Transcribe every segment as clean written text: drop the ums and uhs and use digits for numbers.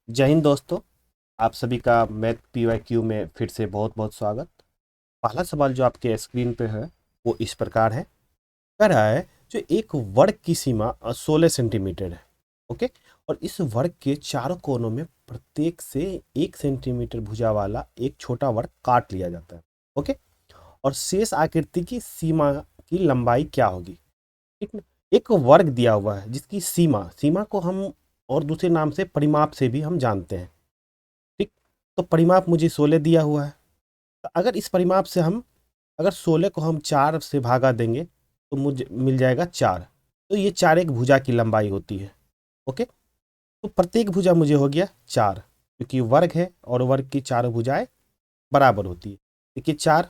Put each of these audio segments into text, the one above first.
जय हिंद दोस्तों। आप सभी का मैथ पीवाईक्यू में फिर से बहुत बहुत स्वागत। पहला सवाल जो आपके स्क्रीन पे है वो इस प्रकार है। कह रहा है जो एक वर्ग की सीमा 16 सेंटीमीटर है। ओके। और इस वर्ग के चारों कोनों में प्रत्येक से 1 सेंटीमीटर भुजा वाला एक छोटा वर्ग काट लिया जाता है। ओके। और शेष आकृति की सीमा की लंबाई क्या होगी? ठीक ना। एक वर्ग दिया हुआ है जिसकी सीमा सीमा को हम और दूसरे नाम से परिमाप से भी हम जानते हैं। ठीक। तो परिमाप मुझे 16 दिया हुआ है। तो अगर इस परिमाप से हम अगर 16 को हम 4 से भागा देंगे तो मुझे मिल जाएगा 4। तो ये 4 एक भुजा की लंबाई होती है। ओके। तो प्रत्येक भुजा मुझे हो गया 4, क्योंकि वर्ग है और वर्ग की चारों भुजाएं बराबर होती है। देखिए 4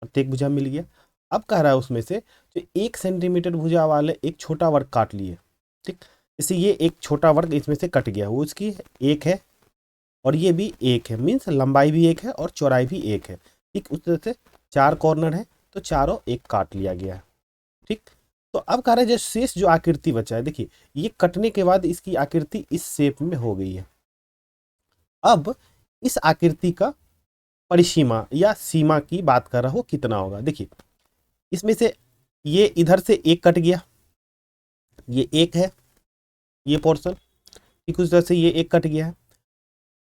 प्रत्येक भुजा मिल गया। अब कह रहा है उसमें से जो 1 सेंटीमीटर भुजा वाले एक छोटा वर्ग काट लिए। ठीक। जैसे ये एक छोटा वर्ग इसमें से कट गया, वो उसकी एक है और ये भी एक है, मीन्स लंबाई भी एक है और चौड़ाई भी एक है। ठीक उस तरह से 4 कॉर्नर है तो चारों एक काट लिया गया है। ठीक। तो अब कह रहे हैं जो शेष जो आकृति बचा है, देखिए ये कटने के बाद इसकी आकृति इस शेप में हो गई है। अब इस आकृति का परिसीमा या सीमा की बात कर रहा हूं कितना होगा। देखिए इसमें से ये इधर से एक कट गया, ये एक है ये पोर्शन। ठीक उस तरह से ये एक कट गया है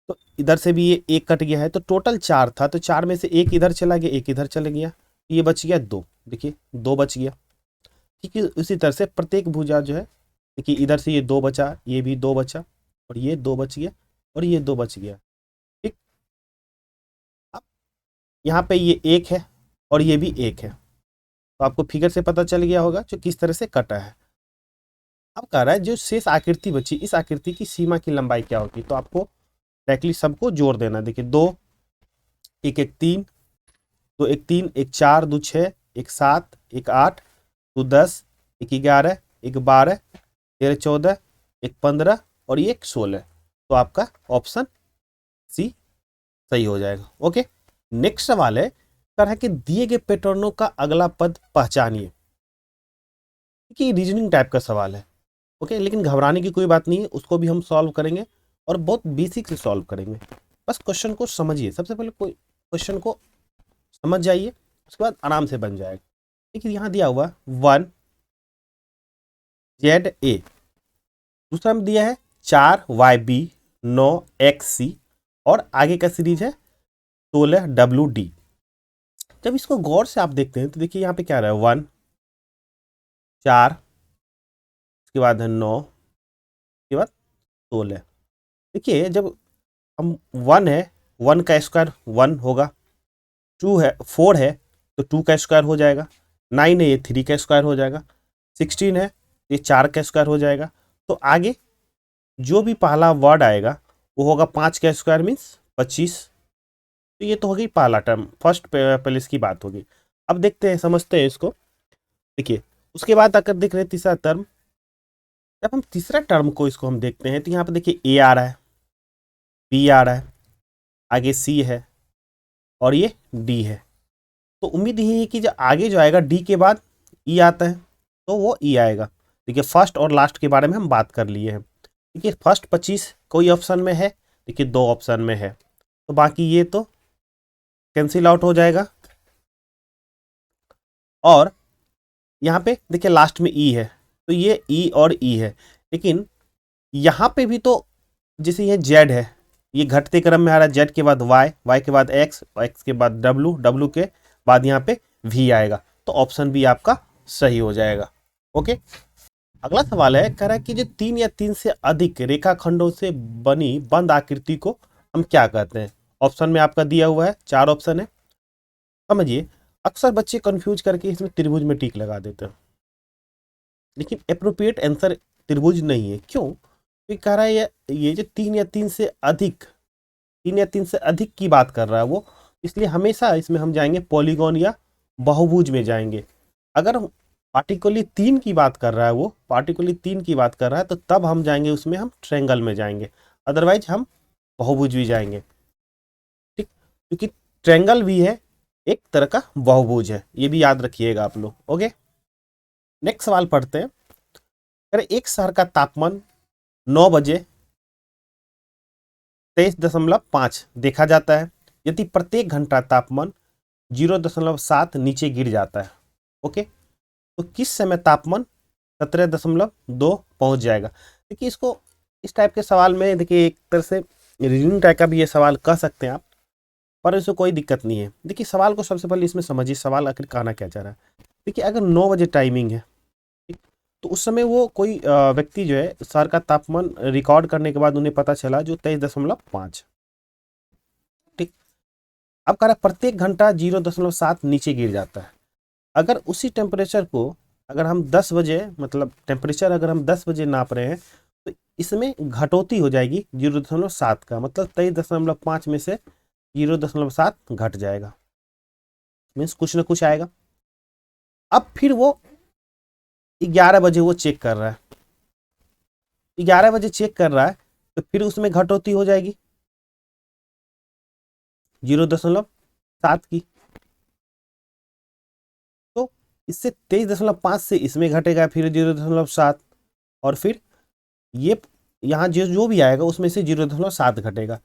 तो इधर से भी ये एक कट गया है, तो टोटल 4 था, तो 4 में से एक इधर चला गया एक इधर चला गया, ये बच गया 2। देखिए 2 बच गया। ठीक है। उसी तरह से प्रत्येक भुजा जो है, देखिए इधर से ये 2 बचा, ये भी 2 बचा और ये 2 बच गया और ये 2 बच गया। ठीक। अब यहाँ पे ये एक है और ये भी एक है, तो आपको फिगर से पता चल गया होगा जो किस तरह से कटा है। अब कह रहा है जो शेष आकृति बची, इस आकृति की सीमा की लंबाई क्या होगी, तो आपको डायरेक्टली सबको जोड़ देना। देखिए 2 एक एक 3, 2 एक 3, एक 4, 2 6, एक 7, एक 8, 2 10, एक 11, एक 12, 13 14, एक 15 और ये एक 16। तो आपका ऑप्शन सी सही हो जाएगा। ओके। नेक्स्ट सवाल है, कर है कि दिए गए पैटर्नों का अगला पद पहचानिए। कि रीजनिंग टाइप का सवाल है। ओके, लेकिन घबराने की कोई बात नहीं है, उसको भी हम सॉल्व करेंगे और बहुत बेसिक से सॉल्व करेंगे। बस क्वेश्चन को समझिए, सबसे पहले कोई क्वेश्चन को समझ जाइए, उसके बाद आराम से बन जाएगा। देखिए यहाँ दिया हुआ 1 ZA, दूसरा में दिया है 4 YB, 9 XC और आगे का सीरीज है 16 WD। जब इसको गौर से आप देखते हैं तो देखिए यहाँ पे क्या रहा है 1 4, उसके बाद है 9, उसके बाद 16। देखिए जब हम 1 है, 1 का स्क्वायर 1 होगा, 2 है 4 है तो 2 का स्क्वायर हो जाएगा, 9 है ये 3 का स्क्वायर हो जाएगा, 16 है ये 4 का स्क्वायर हो जाएगा। तो आगे जो भी पहला वर्ड आएगा वो होगा 5 का स्क्वायर मीन्स 25। तो ये तो हो गई पहला टर्म, फर्स्ट प्लेस की बात होगी। अब देखते हैं, समझते हैं इसको। देखिए उसके बाद अगर देख रहे हैं तीसरा टर्म, जब हम तीसरा टर्म को इसको हम देखते हैं तो यहाँ पे देखिए ए आ रहा है, बी आ रहा है, आगे सी है और ये डी है। तो उम्मीद यही है कि जो आगे जो आएगा डी के बाद ई आता है तो वो ई आएगा। देखिए फर्स्ट और लास्ट के बारे में हम बात कर लिए हैं। देखिए फर्स्ट 25 कोई ऑप्शन में है, देखिए 2 ऑप्शन में है, तो बाकी ये तो कैंसिल आउट हो जाएगा। और यहाँ पे देखिए लास्ट में ई है तो ये ई और ई है, लेकिन यहाँ पे भी तो जैसे ये जेड है, ये घटते क्रम में आ रहा है, जेड के बाद वाई, वाई के बाद एक्स, एक्स के बाद डब्लू, डब्लू के बाद यहाँ पे वी आएगा। तो ऑप्शन बी आपका सही हो जाएगा। ओके। अगला सवाल है, कह रहा है कि जो 3 या 3 से अधिक रेखाखंडों से बनी बंद आकृति को हम क्या कहते हैं। ऑप्शन में आपका दिया हुआ है, 4 ऑप्शन है। समझिए, अक्सर बच्चे कंफ्यूज करके इसमें त्रिभुज में टिक लगा देते हैं, लेकिन अप्रोप्रिएट आंसर त्रिभुज नहीं है। क्यों? क्योंकि कह रहा है ये जो 3 या 3 से अधिक, 3 या 3 से अधिक की बात कर रहा है वो, इसलिए हमेशा इसमें हम जाएंगे पॉलीगॉन या बहुभुज में जाएंगे। अगर पार्टिकुलरली 3 की बात कर रहा है वो, पार्टिकुलरली 3 की बात कर रहा है तो तब हम जाएंगे उसमें, हम ट्रायंगल में जाएंगे, अदरवाइज हम बहुभुज भी जाएंगे। ठीक, क्योंकि ट्रायंगल भी है एक तरह का बहुभुज है, ये भी याद रखिएगा आप लोग। ओके। नेक्स्ट सवाल पढ़ते हैं। अरे एक शहर का तापमान 9 बजे 23.5 देखा जाता है यदि प्रत्येक घंटा तापमान 0.7 नीचे गिर जाता है। ओके, तो किस समय तापमान 17.2 पहुंच जाएगा। देखिए इसको इस टाइप के सवाल में देखिए एक तरह से रीजनिंग टाइप का भी ये सवाल कह सकते हैं आप, पर इसमें कोई दिक्कत नहीं है। देखिए सवाल को सबसे पहले इसमें समझिए, सवाल आखिर कहना क्या चाह रहा है। देखिए अगर 9 बजे टाइमिंग है, ठीक, तो उस समय वो कोई व्यक्ति जो है शहर का तापमान रिकॉर्ड करने के बाद उन्हें पता चला जो 23.5, ठीक। अब कह रहा है प्रत्येक घंटा 0.7 नीचे गिर जाता है। अगर उसी टेम्परेचर को अगर हम 10 बजे मतलब टेम्परेचर अगर हम 10 बजे नाप रहे हैं तो इसमें घटौती हो जाएगी 0.7 का, मतलब 23.5 में से 0.7 घट जाएगा, मीन्स कुछ ना कुछ आएगा। अब फिर वो 11 बजे वो चेक कर रहा है, 11 बजे चेक कर रहा है तो फिर उसमें घटौती हो जाएगी 0.7 की, तो इससे 23.5 से इसमें घटेगा फिर 0.7, और फिर ये यहाँ जो जो भी आएगा उसमें से 0.7 घटेगा,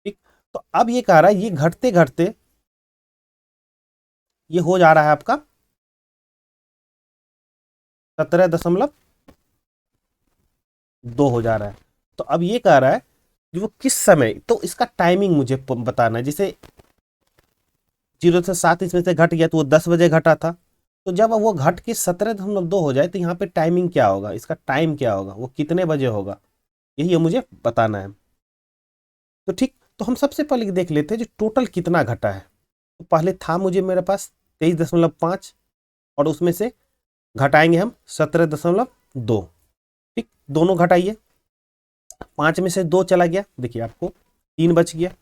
ठीक। तो अब ये कह रहा है ये घटते घटते ये हो जा रहा है आपका 17.2 हो जा रहा है। तो अब ये कह रहा है कि वो किस समय, तो इसका टाइमिंग मुझे बताना है। जैसे 0.7 इसमें से घट गया तो वो 10 बजे घटा था, तो जब वो घट के 17.2 हो जाए तो यहाँ पे टाइमिंग क्या होगा, इसका टाइम क्या होगा, वो कितने बजे होगा, यही मुझे बताना है। तो ठीक, तो हम सबसे पहले देख लेते हैं जो टोटल कितना घटा है। तो पहले था मुझे मेरे पास 23.5 और उसमें से घटाएंगे हम 17.2, ठीक। दोनों घटाइए, 5 में से 2 चला गया, देखिए आपको 3 बच गया,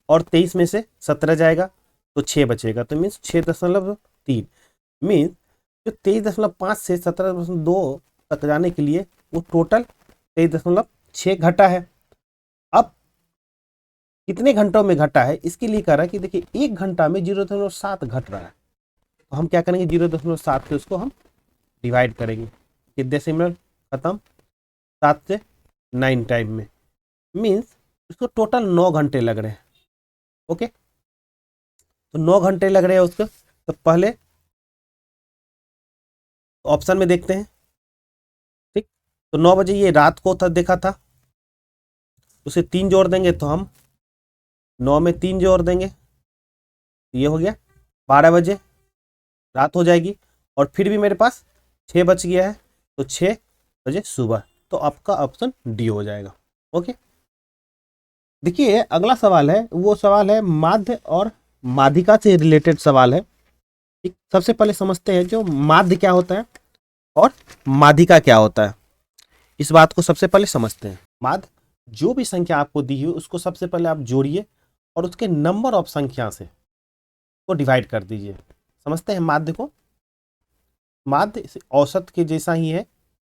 और 23 में से 17 जाएगा तो 6 बचेगा, तो मीन्स 6.3, मीन्स जो 23.5 से 17.2 तक जाने के लिए वो टोटल 23.6 घटा है। अब कितने घंटों में घटा है इसके लिए कह रहा है कि देखिए 1 घंटा में 0.7 घट रहा है, तो हम क्या करेंगे 0.7 से उसको हम डिवाइड करेंगे कि डेसिमल खत्म 7 से 9 टाइम में, मीन्स उसको टोटल 9 घंटे लग रहे हैं। ओके, तो 9 घंटे लग रहे हैं उसको, तो पहले ऑप्शन में देखते हैं, ठीक। तो 9 बजे ये रात को था देखा था, उसे 3 जोड़ देंगे तो हम 9 में 3 जोड़ देंगे, ये हो गया 12 बजे रात हो जाएगी, और फिर भी मेरे पास 6 बच गया है तो 6 बजे सुबह, तो आपका ऑप्शन डी हो जाएगा। ओके, देखिए अगला सवाल है, वो सवाल है माध्य और माध्यिका से रिलेटेड सवाल है, ठीक। सबसे पहले समझते हैं जो माध्य क्या होता है और माध्यिका क्या होता है, इस बात को सबसे पहले समझते हैं। माध्य जो भी संख्या आपको दी हुई उसको सबसे पहले आप जोड़िए और उसके नंबर ऑफ संख्या से को डिवाइड कर दीजिए। समझते हैं माध्य को, माध्य औसत के जैसा ही है,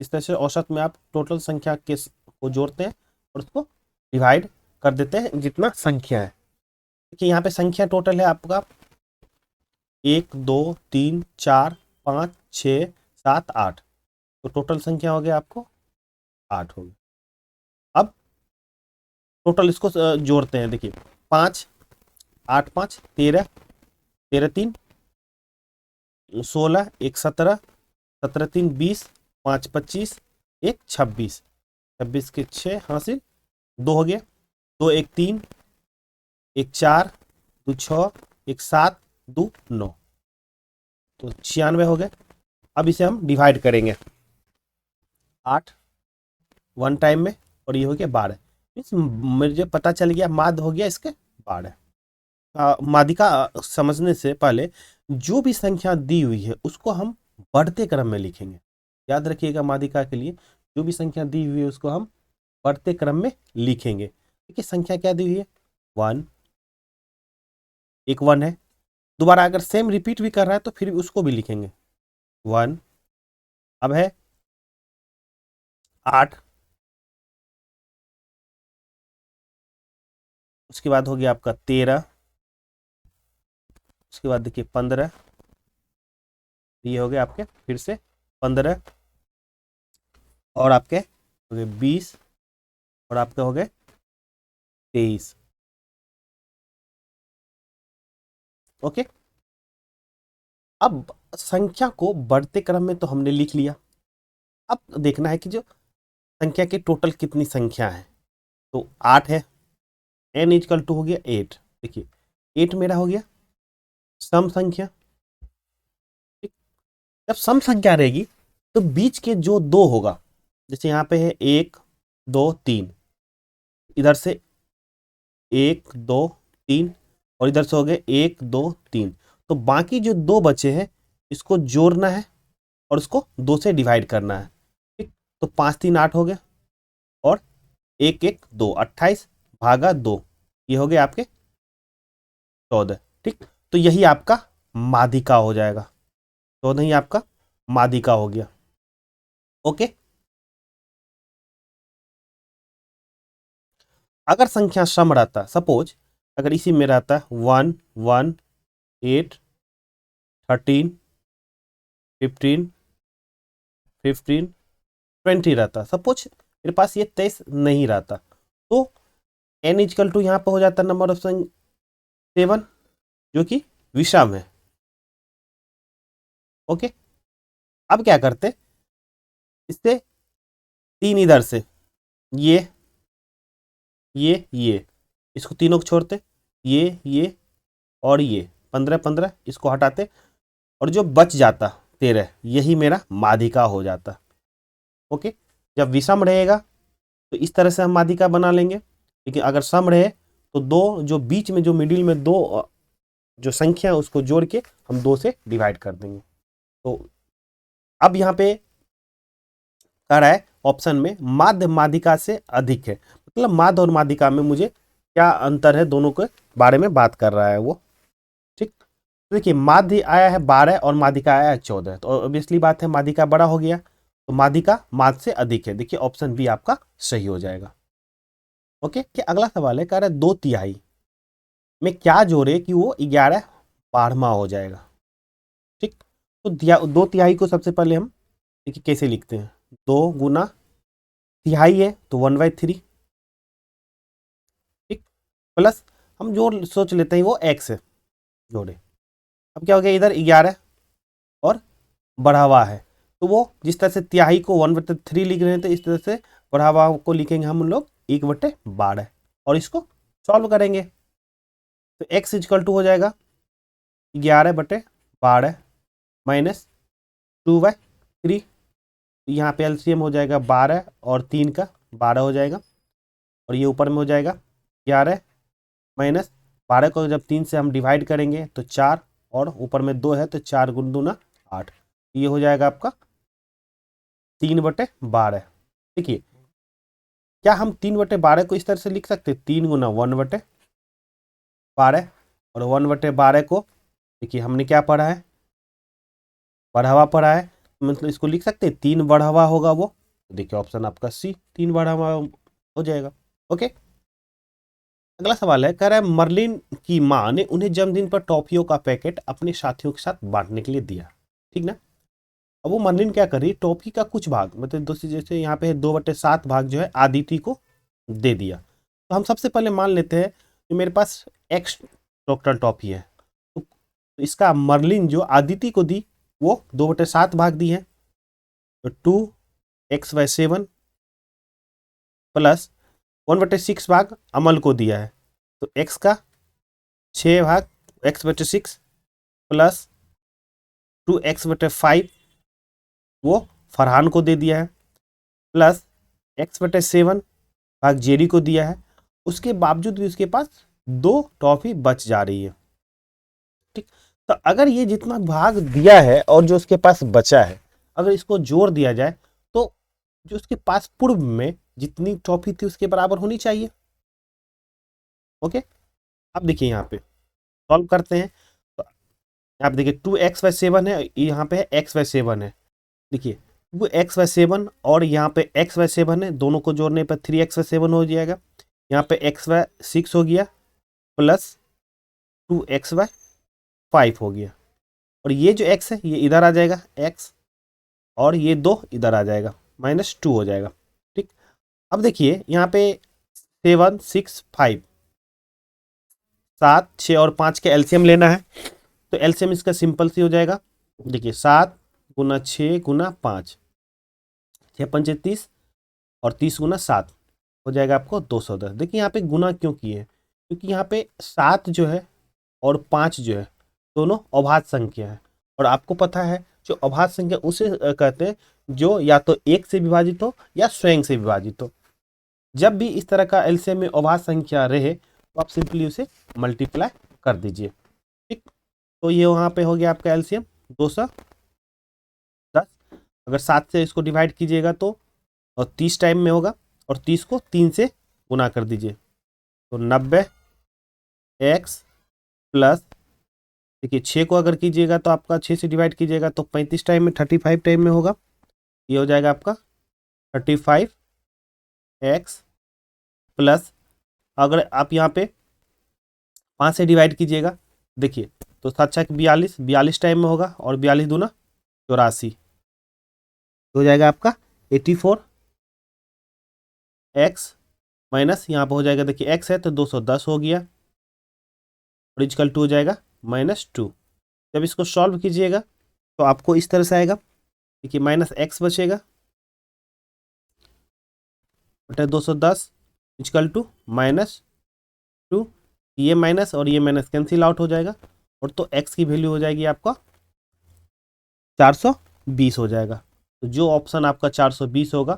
इस तरह से औसत में आप टोटल संख्या के को जोड़ते हैं और उसको डिवाइड कर देते हैं जितना संख्या है। देखिए यहाँ पे संख्या टोटल है आपका 1 2 3 4 5 6 7 8, तो टोटल संख्या हो गया आपको 8 होगी। अब टोटल इसको जोड़ते हैं, देखिए 5 8 5 13 13 3 16 1 17 17 3 20 5 25 1 26 26 के 6 हासिल 2 हो गया, 2 1 3 1 4 2 6 1 7 2 9, तो 96 हो गए। अब इसे हम डिवाइड करेंगे 8 1 टाइम में, और ये हो गया 12, मीन्स मुझे पता चल गया माध्य हो गया इसके 12। माध्यिका समझने से पहले जो भी संख्या दी हुई है उसको हम बढ़ते क्रम में लिखेंगे, याद रखिएगा माध्यिका के लिए जो भी संख्या दी हुई है उसको हम बढ़ते क्रम में लिखेंगे। देखिए संख्या क्या दी हुई है 1, एक 1 है, दोबारा अगर सेम रिपीट भी कर रहा है तो फिर उसको भी लिखेंगे 1। अब है 8, उसके बाद हो गया आपका 13, उसके बाद देखिए 15, ये हो गया आपके फिर से 15, और आपके हो गए 20, और आपके हो गए 23। ओके, अब संख्या को बढ़ते क्रम में तो हमने लिख लिया। अब देखना है कि जो संख्या के टोटल कितनी संख्या है। तो 8 है, n इजकल टू हो गया 8। देखिए 8 मेरा हो गया सम संख्या। ठीक? जब सम संख्या रहेगी तो बीच के जो दो होगा, जैसे यहाँ पे है 1 2 3, इधर से 1 2 3 और इधर से हो गए 1 2 3, तो बाकी जो दो बचे हैं इसको जोड़ना है और उसको 2 से डिवाइड करना है। ठीक, तो 5 3 8 हो गया और 1 1 2, 28 भागा 2, ये हो गया आपके 14। ठीक, तो यही आपका माध्यिका हो जाएगा। 14 ही आपका माध्यिका हो गया। ओके, अगर संख्या सम रहता, सपोज अगर इसी में रहता 1 1 8 13 15 15 20 रहता, सपोज मेरे पास ये 23 नहीं रहता, तो n इजकल टू यहाँ पर हो जाता नंबर ऑफ 7, जो कि विषम है। ओके, अब क्या करते, इससे 3 इधर से ये इसको तीनों को छोड़ते, ये और ये 15 15 इसको हटाते और जो बच जाता 13, यही मेरा माध्यिका हो जाता। ओके, जब विषम रहेगा तो इस तरह से हम माध्यिका बना लेंगे, लेकिन अगर सम रहे तो दो जो बीच में जो मिडिल में दो जो संख्या है उसको जोड़ के हम 2 से डिवाइड कर देंगे। तो अब यहाँ पे कह रहा है ऑप्शन में माध्य माध्यिका से अधिक है, मतलब माध्य और माध्यिका में मुझे क्या अंतर है, दोनों के बारे में बात कर रहा है वो। ठीक, तो देखिए माध्य आया है 12 और माध्यिका आया है 14, तो ऑब्वियसली बात है माध्यिका बड़ा हो गया, तो माध्यिका माध्य से अधिक है। देखिए ऑप्शन बी आपका सही हो जाएगा। ओके, कि अगला सवाल है, कह रहा है 2/3 में क्या जोड़े कि वो 11/12 हो जाएगा। ठीक, तो 2/3 को सबसे पहले हम देखिए कैसे लिखते हैं, 2 गुना तिहाई है तो 1/3। ठीक, प्लस हम जो सोच लेते हैं वो x है जोड़े। अब क्या हो गया, इधर 11 और बढ़ावा है, तो वो जिस तरह से तिहाई को 1/3 लिख रहे हैं, तो इस तरह से बढ़ावा को लिखेंगे हम लोग 1/12 और इसको सॉल्व करेंगे, तो x इजकल टू हो जाएगा 11/12 माइनस 2/3। यहाँ पे एलसीएम हो जाएगा 12 और 3 का 12 हो जाएगा, और ये ऊपर में हो जाएगा 11 माइनस 12 को जब 3 से हम डिवाइड करेंगे तो 4 और ऊपर में 2 है, तो 4 गुण दूना 8, ये हो जाएगा आपका 3/12। देखिए क्या हम 3/12 को इस तरह से लिख सकते हैं, 3 गुना 1/12 और 1/12 को देखिए हमने क्या पढ़ा है, बढ़ावा पढ़ा है, मतलब इसको लिख सकते हैं 3 बढ़ावा होगा वो, देखिए ऑप्शन आपका सी 3 बढ़ावा हो जाएगा। ओके, अगला सवाल है, कह रहा है मर्लिन की माँ ने उन्हें जन्मदिन पर टॉफियों का पैकेट अपने साथियों के साथ बांटने के लिए दिया। ठीक ना, अब वो मर्लिन क्या कर रही है, टॉफी का कुछ भाग, मतलब दोस्तों जैसे यहाँ पे 2/7 भाग जो है आदिति को दे दिया। तो हम सबसे पहले मान लेते हैं कि मेरे पास एक्स टोटल टॉफी है, तो इसका मर्लिन जो आदिति को दी वो 2/7 भाग दी है, तो 2x/7 प्लस 1/6 भाग अमल को दिया है, तो x का 6 भाग x/6 प्लस 2x/5 वो फरहान को दे दिया है, प्लस x/7 भाग जेरी को दिया है। उसके बावजूद भी उसके पास 2 टॉफी बच जा रही है। ठीक, तो अगर ये जितना भाग दिया है और जो उसके पास बचा है, अगर इसको जोड़ दिया जाए तो जो उसके पास पूर्व में जितनी टॉफी थी उसके बराबर होनी चाहिए। ओके, अब देखिए यहाँ पे सॉल्व करते हैं, तो यहाँ पे देखिए 2x/7 है, यहाँ पे है x/7 है। देखिए वो x/7 और यहाँ पे x/7 है, दोनों को जोड़ने पर 3x/7 हो जाएगा, यहाँ पे x/6 हो गया प्लस 2x/5 हो गया, और ये जो x है ये इधर आ जाएगा x, और ये 2 इधर आ जाएगा -2 हो जाएगा। ठीक, अब देखिए यहाँ पे 765, 7, 6 और 5 के एलसीएम लेना है। तो एलसीएम इसका सिंपल सी हो जाएगा, देखिए 7 गुना 6 गुना 5, 6 पंचे 30 और 30 गुना 7 हो जाएगा आपको 210। देखिए यहाँ पे गुना क्यों किए हैं, क्योंकि यहाँ पे 7 जो है और 5 जो है दोनों अभाज्य संख्या है, और आपको पता है जो अभाज्य संख्या उसे कहते हैं जो या तो 1 से विभाजित हो या स्वयं से विभाजित हो। जब भी इस तरह का एलसीएम में अभाज्य संख्या रहे तो आप सिंपली उसे मल्टीप्लाई कर दीजिए। ठीक, तो ये वहाँ पे हो गया आपका एलसीएम 210। अगर 7 से इसको डिवाइड कीजिएगा तो 30 टाइम में होगा, और 30 को 3 से गुना कर दीजिए तो 90x प्लस, देखिए 6 को अगर कीजिएगा तो आपका 6 से डिवाइड कीजिएगा तो 35 टाइम में, 35 टाइम में होगा। ये हो जाएगा आपका 35x प्लस, अगर आप यहाँ पे 5 से डिवाइड कीजिएगा देखिए तो 7 छक 42, 42 टाइम में होगा, और 42 दूना 84 हो जाएगा आपका 84x माइनस, यहाँ पर हो जाएगा देखिए x है तो 210 हो गया, और इजकल टू हो जाएगा -2। जब इसको सॉल्व कीजिएगा तो आपको इस तरह से आएगा, देखिए -x बचेगा बटे 210 इजकल टू -2, ये माइनस और ये माइनस कैंसिल आउट हो जाएगा, और तो x की वैल्यू हो जाएगी आपका 420 हो जाएगा। तो जो ऑप्शन आपका 420 होगा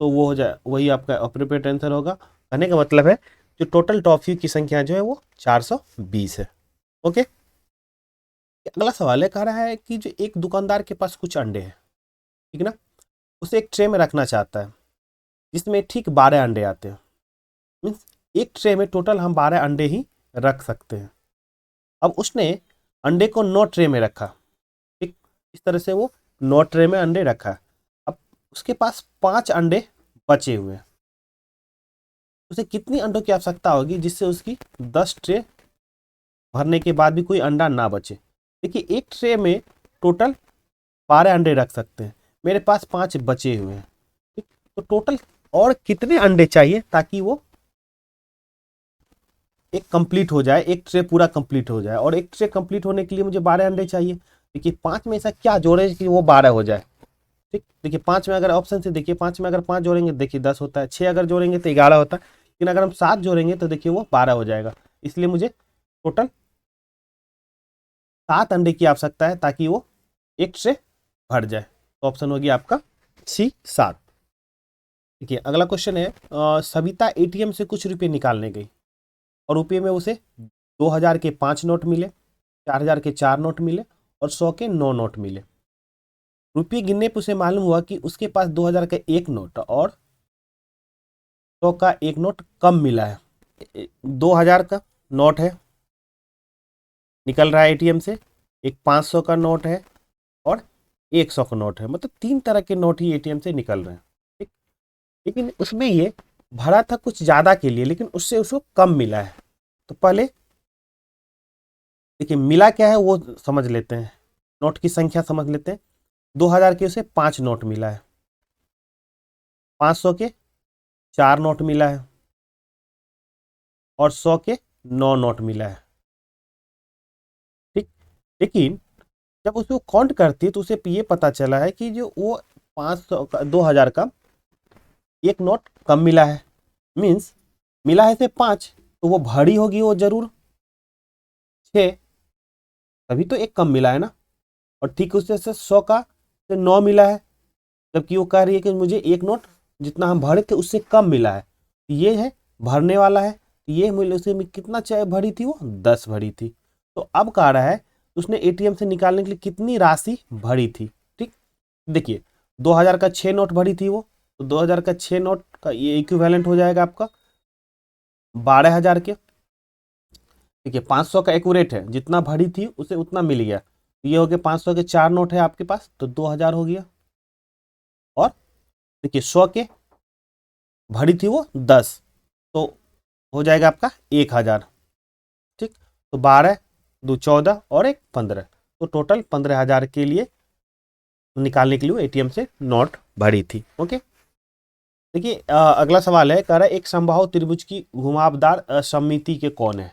तो वो हो जाए, वही आपका अप्रोप्रिएट आंसर होगा। कहने का मतलब है जो टोटल टॉफी की संख्या जो है वो 420 है। ओके, अगला सवाल है, कह रहा है कि जो एक दुकानदार के पास कुछ अंडे हैं, ठीक ना, उसे एक ट्रे में रखना चाहता है जिसमें ठीक 12 अंडे आते हैं। मीन्स एक ट्रे में टोटल हम 12 अंडे ही रख सकते हैं। अब उसने अंडे को 9 ट्रे में रखा, ठीक, इस तरह से वो 9 ट्रे में अंडे रखा। अब उसके पास 5 अंडे बचे हुए हैं, उसे कितनी अंडों की आवश्यकता होगी जिससे उसकी 10 ट्रे भरने के बाद भी कोई अंडा ना बचे। देखिए एक ट्रे में टोटल 12 अंडे रख सकते हैं, मेरे पास 5 बचे हुए हैं, ठीक, तो टोटल और कितने अंडे चाहिए ताकि वो एक कंप्लीट हो जाए, एक ट्रे पूरा कंप्लीट हो जाए। और एक ट्रे कंप्लीट होने के लिए मुझे 12 अंडे चाहिए। देखिए 5 में ऐसा क्या जोड़े कि वो 12 हो जाए। ठीक, देखिए 5 में अगर ऑप्शन से देखिए 5 में अगर 5 जोड़ेंगे देखिए 10 होता है, 6 अगर जोड़ेंगे तो 11 होता है, लेकिन अगर हम 7 जोड़ेंगे तो देखिए वो 12 हो जाएगा। इसलिए मुझे टोटल 7 अंडे की आवश्यकता है ताकि वो एक ट्रे भर जाए। तो ऑप्शन होगी आपका सी 7। देखिए अगला क्वेश्चन है, सविता एटीएम से कुछ रुपये निकालने गई और रुपये में उसे 2000 के 5 नोट मिले, 4000 के 4 नोट मिले और 100 के 9 नोट मिले। रुपये गिनने पर उसे मालूम हुआ कि उसके पास 2000 का एक नोट और 100 का एक नोट कम मिला है। 2000 का नोट है निकल रहा है एटीएम से, एक 500 का नोट है और 100 का नोट है, मतलब 3 तरह के नोट ही एटीएम से निकल रहे हैं। ठीक, लेकिन उसमें ये भरा था कुछ ज़्यादा के लिए, लेकिन उससे उसको कम मिला है। तो पहले देखिए मिला क्या है वो समझ लेते हैं, नोट की संख्या समझ लेते हैं। 2000 के उसे 5 नोट मिला है, 500 के 4 नोट मिला है और 100 के 9 नोट मिला है। ठीक, लेकिन जब उसको काउंट करती है तो उसे ये पता चला है कि जो वो 500 का 2000 का एक नोट कम मिला है। मीन्स मिला है से 5 तो वो भरी होगी वो जरूर 6, तभी तो एक कम मिला है ना। और ठीक उससे 100 का से 9 मिला है, जबकि वो कह रही है कि मुझे एक नोट जितना हम भरे थे उससे कम मिला है। ये है भरने वाला है, ये उसे कितना चाहे भरी थी वो 10 भरी थी। तो अब कह रहा है उसने एटीएम से निकालने के लिए कितनी राशि भरी थी। ठीक, देखिए 2000 का 6 नोट भरी थी वो, तो 2000 का 6 नोट का ये इक्विवेलेंट हो जाएगा आपका 12000 के। देखिए 500 का एक्यूरेट है, जितना भरी थी उसे उतना मिल गया। ये हो गया 500 के 4 नोट है आपके पास तो 2000 हो गया। और देखिए 100 के भरी थी वो 10 तो हो जाएगा आपका 1000। ठीक, तो 12 2 14 और 1 15, तो टोटल 15000 के लिए निकालने के लिए एटीएम से नोट भरी थी। ओके, देखिए अगला सवाल है, कह रहा है एक समबाहु त्रिभुज की घुमावदार सममिति के कौन है।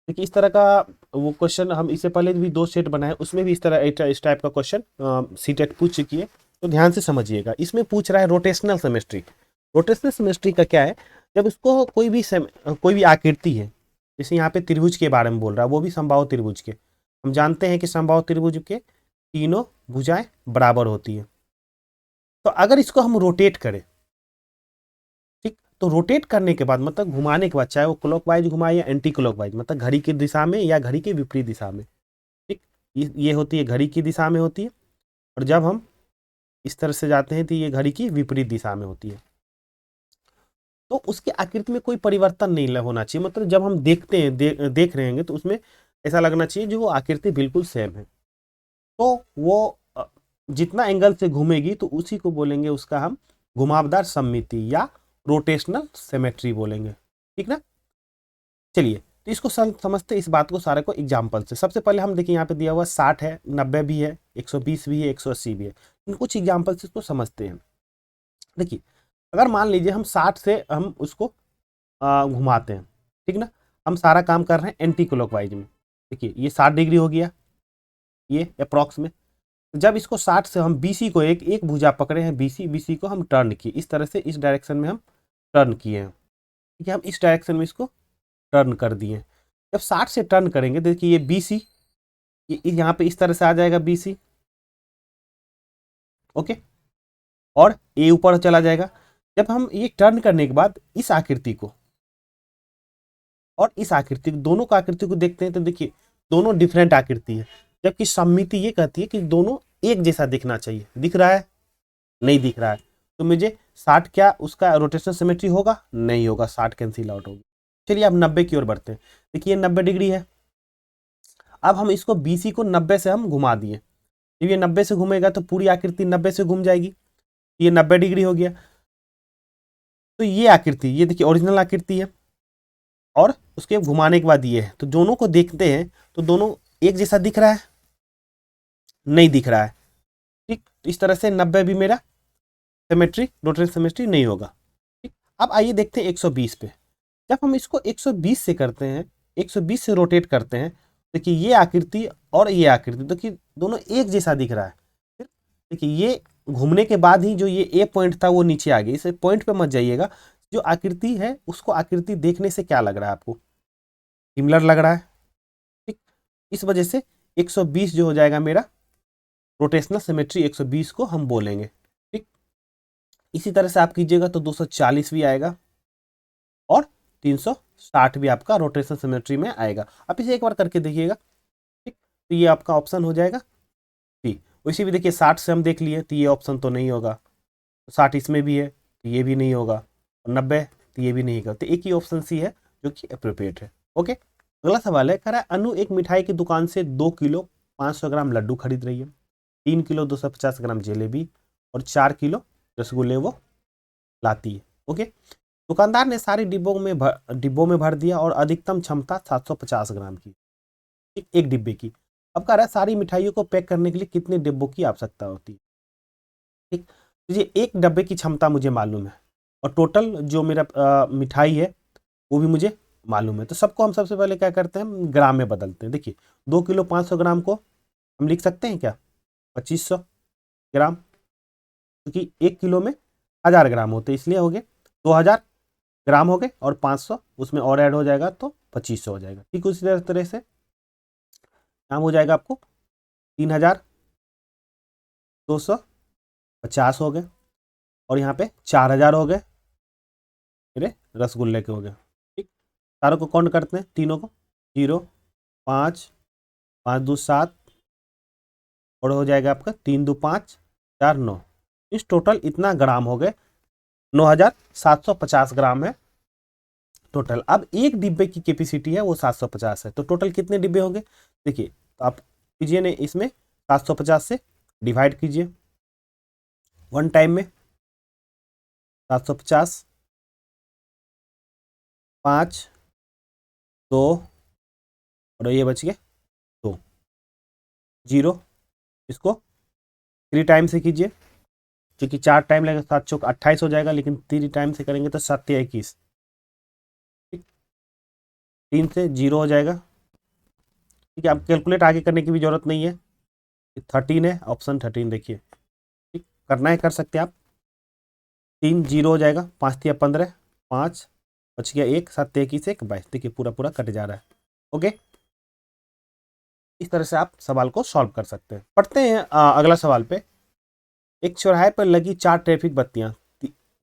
देखिए इस तरह का वो क्वेश्चन हम इससे पहले भी 2 सेट बनाए, उसमें भी इस टाइप का क्वेश्चन सीटेट पूछ चुकी है। तो ध्यान से समझिएगा, इसमें पूछ रहा है रोटेशनल सिमेट्री। रोटेशनल सिमेट्री का क्या है, जब इसको कोई भी आकृति है, जैसे यहाँ पे त्रिभुज के बारे में बोल रहा है, वो भी समबाहु त्रिभुज के। हम जानते हैं कि समबाहु त्रिभुज के तीनों भुजाएं बराबर होती है। तो अगर इसको हम रोटेट करें, ठीक, तो रोटेट करने के बाद मतलब घुमाने के बाद, चाहे वो क्लॉकवाइज घुमाए या एंटी क्लॉकवाइज, मतलब घड़ी की दिशा में या घड़ी के विपरीत दिशा में, ठीक, ये होती है घड़ी की दिशा में होती है। और जब हम इस तरह से जाते हैं तो ये घड़ी की विपरीत दिशा में होती है। तो उसकी आकृति में कोई परिवर्तन नहीं होना चाहिए, मतलब जब हम देखते हैं देख रहे हैं तो उसमें ऐसा लगना चाहिए जो वो आकृति बिल्कुल सेम है। तो वो जितना एंगल से घूमेगी तो उसी को बोलेंगे, उसका हम घुमावदार सममिति या रोटेशनल सिमेट्री बोलेंगे, ठीक ना। चलिए तो इसको समझते इस बात को सारे को एग्जाम्पल से। सबसे पहले हम देखिए यहाँ पे दिया हुआ 60 है, 90 भी है, 120 भी है, 180 भी है। इन कुछ एग्जाम्पल से इसको समझते हैं। देखिए अगर मान लीजिए हम 60 से हम उसको घुमाते हैं, ठीक ना, हम सारा काम कर रहे हैं एंटी क्लॉकवाइज में। देखिए ये 60 डिग्री हो गया, ये अप्रॉक्स में। जब इसको 60 से हम बीसी को एक एक भुजा पकड़े हैं, बीसी को हम टर्न किए, इस तरह से इस डायरेक्शन में हम टर्न किए हैं, ठीक है, हम इस डायरेक्शन में इसको टर्न कर दिए। जब 60 से टर्न करेंगे देखिए ये बीसी, ये यहाँ पे इस तरह से आ जाएगा बीसी, ओके, और ए ऊपर चला जाएगा। जब हम ये टर्न करने के बाद इस आकृति को और इस आकृति को, दोनों का आकृति को देखते हैं तो देखिए दोनों डिफरेंट आकृति है, जबकि सममिति ये कहती है कि दोनों एक जैसा दिखना चाहिए। दिख रहा है? नहीं दिख रहा है, तो मुझे 60 क्या उसका रोटेशनल सिमेट्री होगा? नहीं होगा, 60 कैंसिल आउट होगी। चलिए अब 90 की ओर बढ़ते हैं। देखिए 90 डिग्री है, अब हम इसको बीसी को 90 से हम घुमा दिए। जब ये 90 से घूमेगा तो पूरी आकृति 90 से घूम जाएगी, ये 90 डिग्री हो गया। तो ये आकृति, ये देखिए ओरिजिनल आकृति है, और उसके घुमाने के बाद ये है, तो दोनों को देखते हैं तो दोनों एक जैसा दिख रहा है? नहीं दिख रहा है, ठीक। तो इस तरह से 90 भी मेरा सिमेट्री, रोटेशनल सिमेट्री नहीं होगा, ठीक। अब आइए देखते हैं 120 पे। जब हम इसको 120 से करते हैं, 120 से रोटेट करते हैं, देखिए ये आकृति और ये आकृति देखिए दोनों एक जैसा दिख रहा है। देखिए ये घूमने के बाद ही जो ये ए पॉइंट था वो नीचे आ गया, इस पॉइंट पे मत जाइएगा। जो आकृति है उसको आकृति देखने से क्या लग रहा है आपको? सिमिलर लग रहा है, ठीक। इस वजह से 120 जो हो जाएगा मेरा रोटेशनल सिमेट्री, 120 को हम बोलेंगे, ठीक। इसी तरह से आप कीजिएगा तो 240 भी आएगा और 360 भी आपका रोटेशनल सिमेट्री में आएगा। आप इसे एक बार करके देखिएगा, ठीक। तो ये आपका ऑप्शन हो जाएगा सी। वैसे भी देखिए 60 से हम देख लिए तो ये ऑप्शन तो नहीं होगा, 60 इसमें भी है तो ये भी नहीं होगा, और 90 तो ये भी नहीं होगा, तो एक ही ऑप्शन सी है जो कि अप्रोप्रिएट है, ओके। अगला सवाल है, कह रहा है अनु एक मिठाई की दुकान से 2 किलो 500 ग्राम लड्डू खरीद रही है, 3 किलो 250 ग्राम जलेबी और 4 किलो रसगुल्ले वो लाती है, ओके। दुकानदार ने सारी डिब्बों में भर दिया और अधिकतम क्षमता 750 ग्राम की, एक डिब्बे की। अब कह रहा है सारी मिठाइयों को पैक करने के लिए कितने डिब्बों की आवश्यकता होती है, ठीक। तो ये एक डब्बे की क्षमता मुझे मालूम है, और टोटल जो मेरा मिठाई है वो भी मुझे मालूम है। तो सबको हम सबसे पहले क्या करते हैं, ग्राम में बदलते हैं। देखिए 2 किलो 500 ग्राम को हम लिख सकते हैं क्या, 2500 ग्राम, क्योंकि 1 किलो में 1000 ग्राम होते, इसलिए हो गए 2000 ग्राम हो गए, और 500 उसमें और ऐड हो जाएगा तो 2500 हो जाएगा, ठीक। उसी तरह से काम हो जाएगा आपको 3250 हो गए, और यहाँ पे 4000 हो गए मेरे रसगुल्ले के हो गए, ठीक। सारों को काउंट करते हैं, तीनों को, 0 5 5 2 7, और हो जाएगा आपका 3 2 5 4 9। इस टोटल इतना ग्राम हो गए, 9750 ग्राम है टोटल। अब एक डिब्बे की कैपेसिटी है वो 750 है, तो टोटल कितने डिब्बे होंगे? देखिए तो आप कीजिए ने इसमें 750 से डिवाइड कीजिए, वन टाइम में 750, 5 2, और ये बच गए 2, 0, इसको 3 टाइम से कीजिए, क्योंकि 4 टाइम लगेगा 7 चौक 28 हो जाएगा, लेकिन 3 टाइम से करेंगे तो 7 या 21, ठीक, 3 से 0 हो जाएगा। ठीक है, अब कैलकुलेट आगे करने की भी जरूरत नहीं है, 13 है, ऑप्शन 13 देखिए, ठीक, करना है कर सकते हैं आप। 3 0 हो जाएगा, 5 या 15, 5 बच गया 1, 7 21 1 22, देखिए पूरा पूरा कट जा रहा है। ओके, इस तरह से आप सवाल को सॉल्व कर सकते हैं। पढ़ते हैं अगला सवाल पे। एक चौराहे पर लगी 4 ट्रैफिक बत्तियां,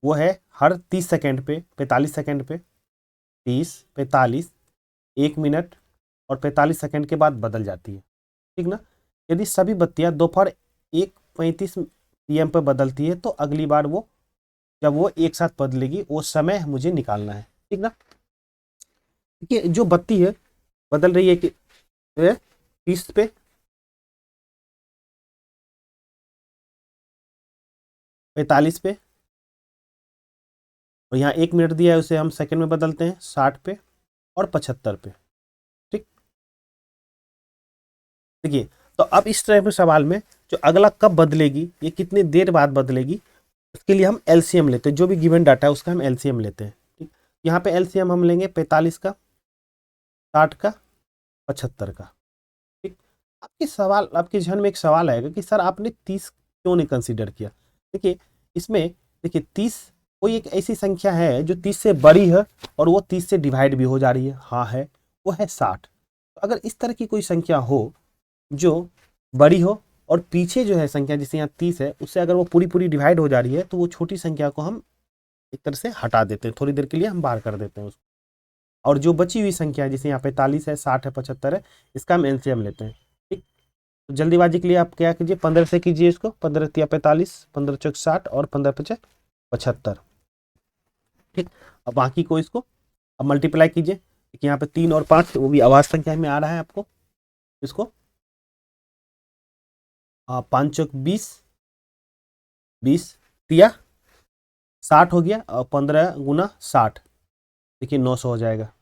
वो है हर 30 सेकंड पे, 45 सेकंड पे, 30, 45, 1 मिनट और 45 सेकंड के बाद बदल जाती है, ठीक ना। यदि सभी बत्तियां दोपहर 1:35 PM पर बदलती है तो अगली बार वो जब वो एक साथ बदलेगी वो समय मुझे निकालना है, ठीक ना। देखिए जो बत्ती है बदल रही है कि 30 पे, 45 पे, और यहाँ 1 मिनट दिया है उसे हम सेकंड में बदलते हैं, 60 पे और 75 पे, ठीक। देखिए तो अब इस तरह के सवाल में जो अगला कब बदलेगी, ये कितनी देर बाद बदलेगी, उसके लिए हम एलसीएम लेते हैं, जो भी गिवन डाटा है उसका हम एलसीएम लेते हैं, ठीक। यहाँ पे एलसीएम हम लेंगे 45 का, 60 का, 75 का, ठीक। आपके जहन में एक सवाल आएगा कि सर आपने 30 क्यों नहीं कंसीडर किया। देखिए इसमें, देखिए 30 कोई एक ऐसी संख्या है जो 30 से बड़ी है और वो 30 से डिवाइड भी हो जा रही है, हाँ है, वो है 60। तो अगर इस तरह की कोई संख्या हो जो बड़ी हो और पीछे जो है संख्या जैसे यहाँ 30 है उससे अगर वो पूरी पूरी डिवाइड हो जा रही है तो वो छोटी संख्या को हम एक तरह से हटा देते हैं, थोड़ी देर के लिए हम बाहर कर देते हैं उसको, और जो बची हुई संख्या जैसे यहाँ 45 है, 60 है, 75 है, इसका हम एलसीएम लेते हैं, ठीक। तो जल्दीबाजी के लिए आप क्या कीजिए, 15 से कीजिए इसको, 15 या 45, 15 चौक 60 और 15 पचे 75, ठीक। अब बाकी को इसको अब मल्टीप्लाई कीजिए, यहाँ पे 3 और 5 वो भी आवाज संख्या में आ रहा है आपको, इसको 5 चौक 20, 20 तिया 60 हो गया, और 15 गुना 60, देखिए 900 हो जाएगा,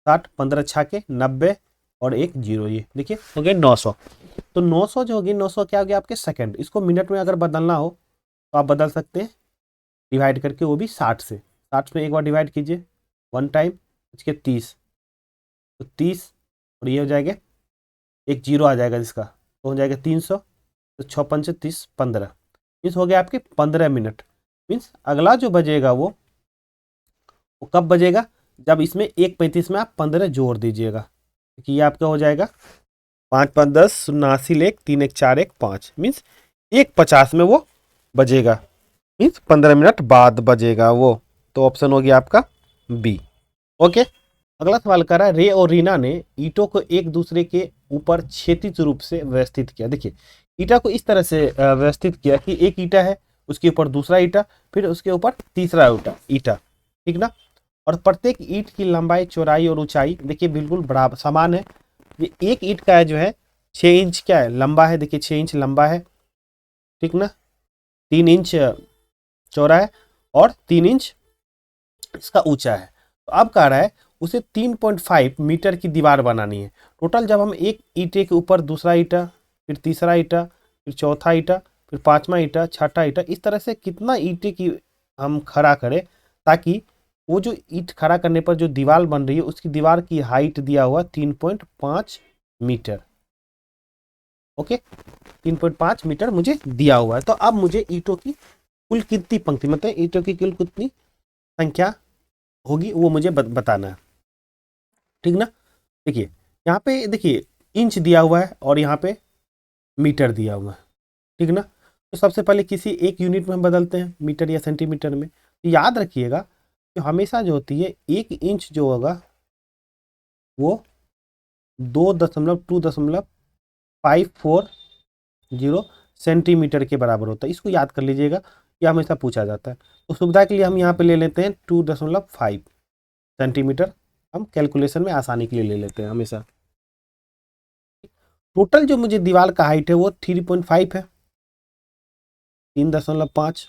60, 15 छाके 90 और एक जीरो, ये देखिए हो गया 900। तो 900 जो होगी, 900 क्या हो गया आपके सेकंड, इसको मिनट में अगर बदलना हो तो आप बदल सकते हैं डिवाइड करके, वो भी 60 से, 60 में एक बार डिवाइड कीजिए 1 टाइम, इसके 30, तो 30 और ये हो जाएगा एक जीरो आ जाएगा जिसका, तो हो जाएगा 300, तो 6 पंचे 30, 15 मीन्स हो गया आपके 15 मिनट। मीन्स अगला जो बजेगा वो कब बजेगा, जब इसमें 1:35 में आप 15 जोड़ दीजिएगा, क्योंकि ये आपका हो जाएगा 5 5 10 89 1 3 1 4 1 5, मीन्स 1:50 में वो बजेगा, मीन्स 15 मिनट बाद बजेगा वो। तो ऑप्शन हो गया आपका बी। ओके, अगला सवाल कर रहा है, रे और रीना ने ईंटों को एक दूसरे के ऊपर क्षैतिज रूप से व्यवस्थित किया। देखिए ईंटा को इस तरह से व्यवस्थित किया कि एक ईंटा है, उसके ऊपर दूसरा ईंटा, फिर उसके ऊपर तीसरा ईंटा, ठीक ना। और प्रत्येक ईंट की लंबाई, चौड़ाई और ऊंचाई देखिए बिल्कुल बराबर समान है। ये एक ईंट का है जो है 6 इंच क्या है लंबा है, देखिए 6 इंच लंबा है, ठीक ना, 3 इंच चौड़ा है और 3 इंच इसका ऊंचा है। तो अब कह रहा है उसे 3.5 मीटर की दीवार बनानी है। टोटल जब हम एक ईंटे के ऊपर दूसरा ईंटा, फिर तीसरा ईंटा, फिर चौथा ईंटा, फिर पांचवा ईंटा, छठा ईंटा, इस तरह से कितना ईंटे की हम खड़ा करें ताकि वो जो ईंट खड़ा करने पर जो दीवार बन रही है उसकी दीवार की हाइट दिया हुआ 3.5 मीटर। ओके, 3.5 मीटर मुझे दिया हुआ है। तो अब मुझे ईंटों की कुल कितनी पंक्ति, मतलब ईंटों की कुल कितनी संख्या होगी वो मुझे बताना है, ठीक ना। देखिए यहाँ पे देखिए इंच दिया हुआ है और यहाँ पे मीटर दिया हुआ है, ठीक ना। तो सबसे पहले किसी एक यूनिट में हम बदलते हैं, मीटर या सेंटीमीटर में। तो याद रखिएगा कि हमेशा जो होती है 1 इंच जो होगा वो 2.2.540 सेंटीमीटर के बराबर होता है। इसको याद कर लीजिएगा, ये हमेशा पूछा जाता है। तो सुविधा के लिए हम यहाँ पे ले लेते हैं 2.5 सेंटीमीटर, हम कैलकुलेशन में आसानी के लिए ले लेते हैं हमेशा। टोटल जो मुझे दीवार का हाइट है वो 3.5 है, 3.5।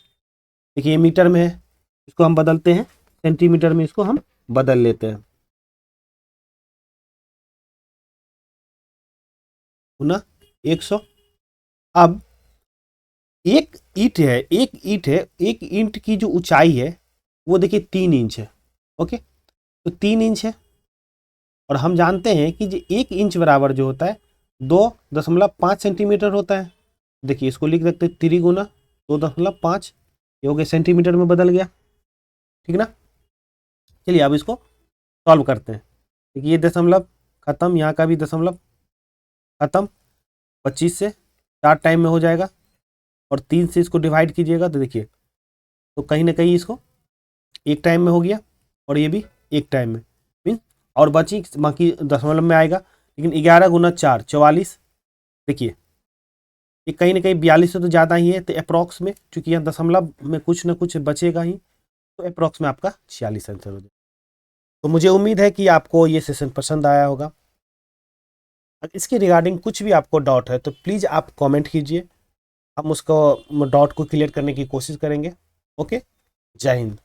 देखिए ये मीटर में है, इसको हम बदलते हैं सेंटीमीटर में, इसको हम बदल लेते हैं ना 100। अब एक ईंट है, एक ईंट की जो ऊंचाई है वो देखिए 3 इंच है। ओके, तो 3 इंच है, और हम जानते हैं कि जो 1 इंच बराबर जो होता है 2.5 सेंटीमीटर होता है। देखिए इसको लिख सकते हैं 3 × 2.5, ये हो गया सेंटीमीटर में बदल गया, ठीक ना। चलिए अब इसको सॉल्व करते हैं। देखिए ये दशमलव खत्म, यहाँ का भी दशमलव खत्म, 25 से 4 टाइम में हो जाएगा, और 3 से इसको डिवाइड कीजिएगा तो देखिए, तो कहीं ना कहीं इसको एक टाइम में हो गया, और ये भी एक टाइम में, मीन और बची बाकी दशमलव में आएगा। लेकिन 11 × 4 44, देखिए ये कहीं ना कहीं 42 से तो ज़्यादा ही है, तो अप्रॉक्स में चूंकि यहाँ दशमलव में कुछ ना कुछ बचेगा ही, तो अप्रॉक्स में आपका 46 आंसर हो जाएगा। तो मुझे उम्मीद है कि आपको ये सेशन पसंद आया होगा। अगर इसके रिगार्डिंग कुछ भी आपको डाउट है तो प्लीज़ आप कमेंट कीजिए, हम उसको डाउट को क्लियर करने की कोशिश करेंगे। ओके, जय हिंद।